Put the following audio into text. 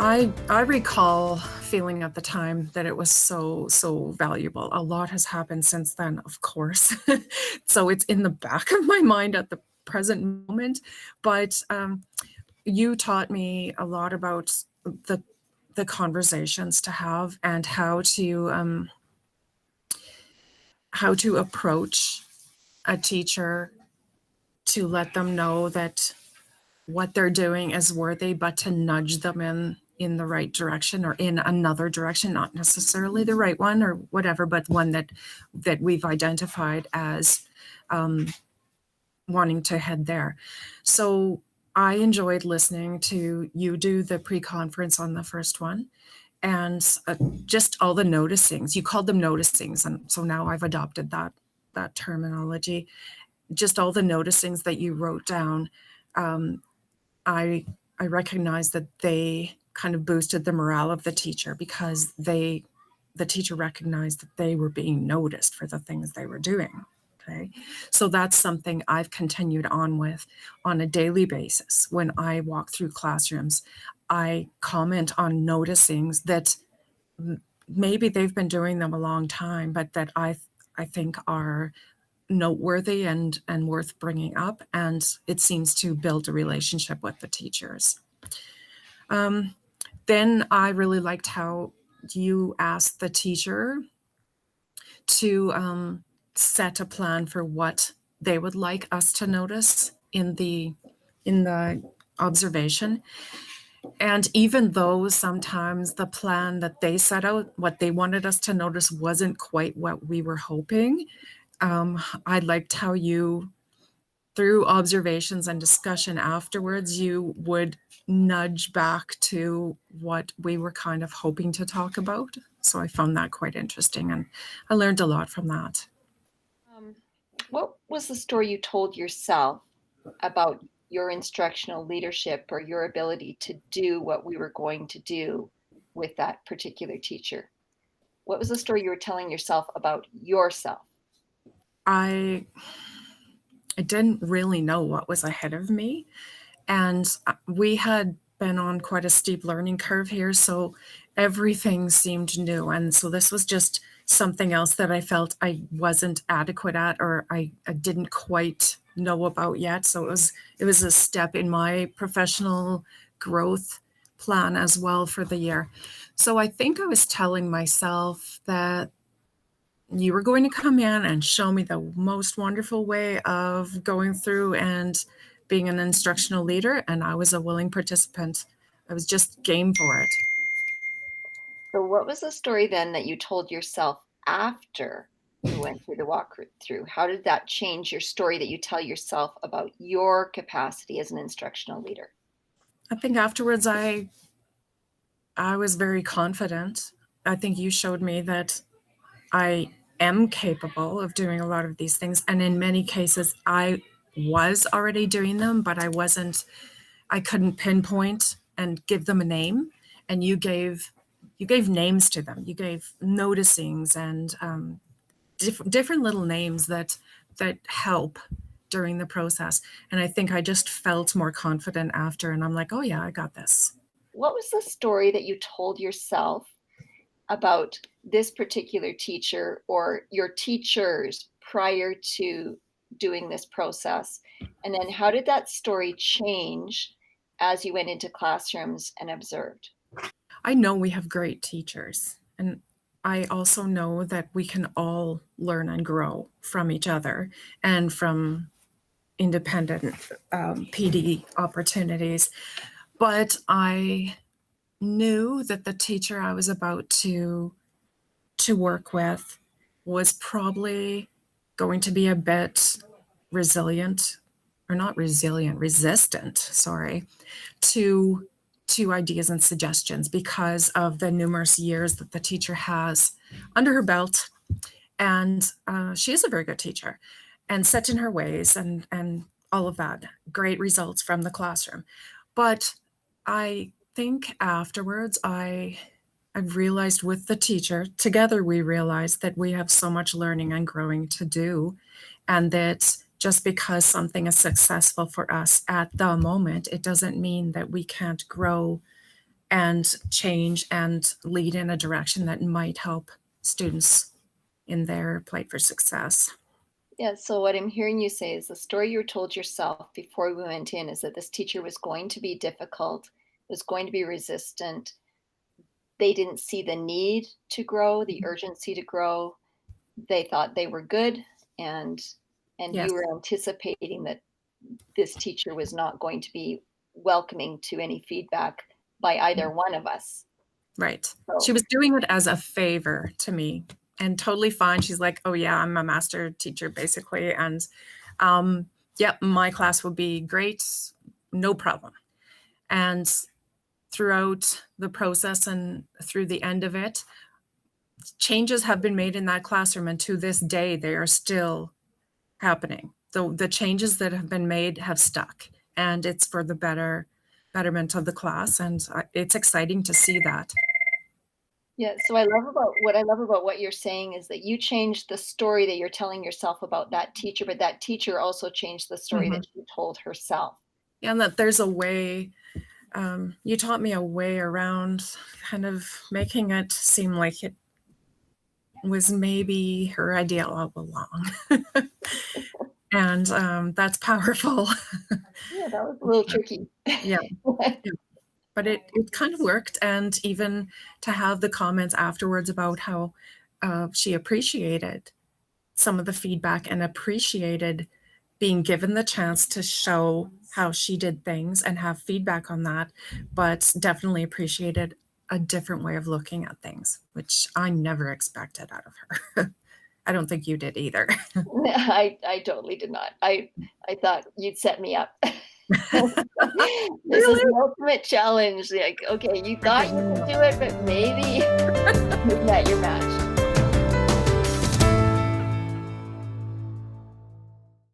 I recall feeling at the time that it was so valuable. A lot has happened since then, of course. So it's in the back of my mind at the present moment. But you taught me a lot about the the conversations to have and how to approach a teacher to let them know that what they're doing is worthy, but to nudge them in the right direction or in another direction, not necessarily the right one or whatever, but one that we've identified as wanting to head there. So I enjoyed listening to you do the pre-conference on the first one, and just all the noticings. You called them noticings, and so now I've adopted that terminology. Just all the noticings that you wrote down. I recognize that they kind of boosted the morale of the teacher because the teacher recognized that they were being noticed for the things they were doing. Okay, so that's something I've continued on with on a daily basis. When I walk through classrooms, I comment on noticings that maybe they've been doing them a long time, but that I think are noteworthy and worth bringing up, and it seems to build a relationship with the teachers. Then I really liked how you asked the teacher to set a plan for what they would like us to notice in the observation. And even though sometimes the plan that they set out, what they wanted us to notice, wasn't quite what we were hoping, I liked how you, through observations and discussion afterwards, you would nudge back to what we were kind of hoping to talk about. So I found that quite interesting, and I learned a lot from that. What was the story you told yourself about your instructional leadership or your ability to do what we were going to do with that particular teacher? What was the story you were telling yourself about yourself? I didn't really know what was ahead of me, and we had been on quite a steep learning curve here, so everything seemed new, and so this was just something else that I felt I wasn't adequate at, or I didn't quite know about yet. So it was a step in my professional growth plan as well for the year. So I think I was telling myself that you were going to come in and show me the most wonderful way of going through and being an instructional leader, and I was a willing participant. I was just game for it. So, what was the story then that you told yourself after you went through the walkthrough? How did that change your story that you tell yourself about your capacity as an instructional leader? I think afterwards I was very confident. I think you showed me that I am capable of doing a lot of these things, and in many cases I was already doing them, but I couldn't pinpoint and give them a name, and you gave names to them. You gave noticings and different little names that help during the process. And I think I just felt more confident after, and I'm like, oh yeah, I got this. What was the story that you told yourself about this particular teacher or your teachers prior to doing this process? And then how did that story change as you went into classrooms and observed? I know we have great teachers, and I also know that we can all learn and grow from each other and from independent PD opportunities. But I knew that the teacher I was about to work with was probably going to be a bit resilient, or not resilient, resistant, sorry, to ideas and suggestions because of the numerous years that the teacher has under her belt. And she is a very good teacher and set in her ways and all of that. Great results from the classroom. But I think afterwards I realized with the teacher, together we realized that we have so much learning and growing to do, and that just because something is successful for us at the moment, it doesn't mean that we can't grow and change and lead in a direction that might help students in their plight for success. Yeah, so what I'm hearing you say is the story you told yourself before we went in is that this teacher was going to be difficult, was going to be resistant. They didn't see the need to grow, the urgency to grow. They thought they were good, and Yes, you were anticipating that this teacher was not going to be welcoming to any feedback by either one of us. right. She So was doing it as a favor to me and totally fine. She's like, oh, yeah, I'm a master teacher, basically. And yep, my class will be great, no problem. And throughout the process and through the end of it, changes have been made in that classroom. And to this day, they are still happening. The changes that have been made have stuck, and it's for the betterment of the class. And it's exciting to see that. yeah, so I love about what you're saying is that you changed the story that you're telling yourself about that teacher, but that teacher also changed the story Mhm. that she told herself. And that there's a way, you taught me a way around kind of making it seem like it was maybe her idea all along. And that's powerful. Yeah, that was a little tricky. Yeah, yeah. But it kind of worked. And even to have the comments afterwards about how she appreciated some of the feedback and appreciated being given the chance to show how she did things and have feedback on that, but definitely appreciated a different way of looking at things, which I never expected out of her. I don't think you did either. I totally did not. I thought you'd set me up. This is Really? the ultimate challenge. Like, okay, you thought Okay, you could no. do it, but maybe it's not your match.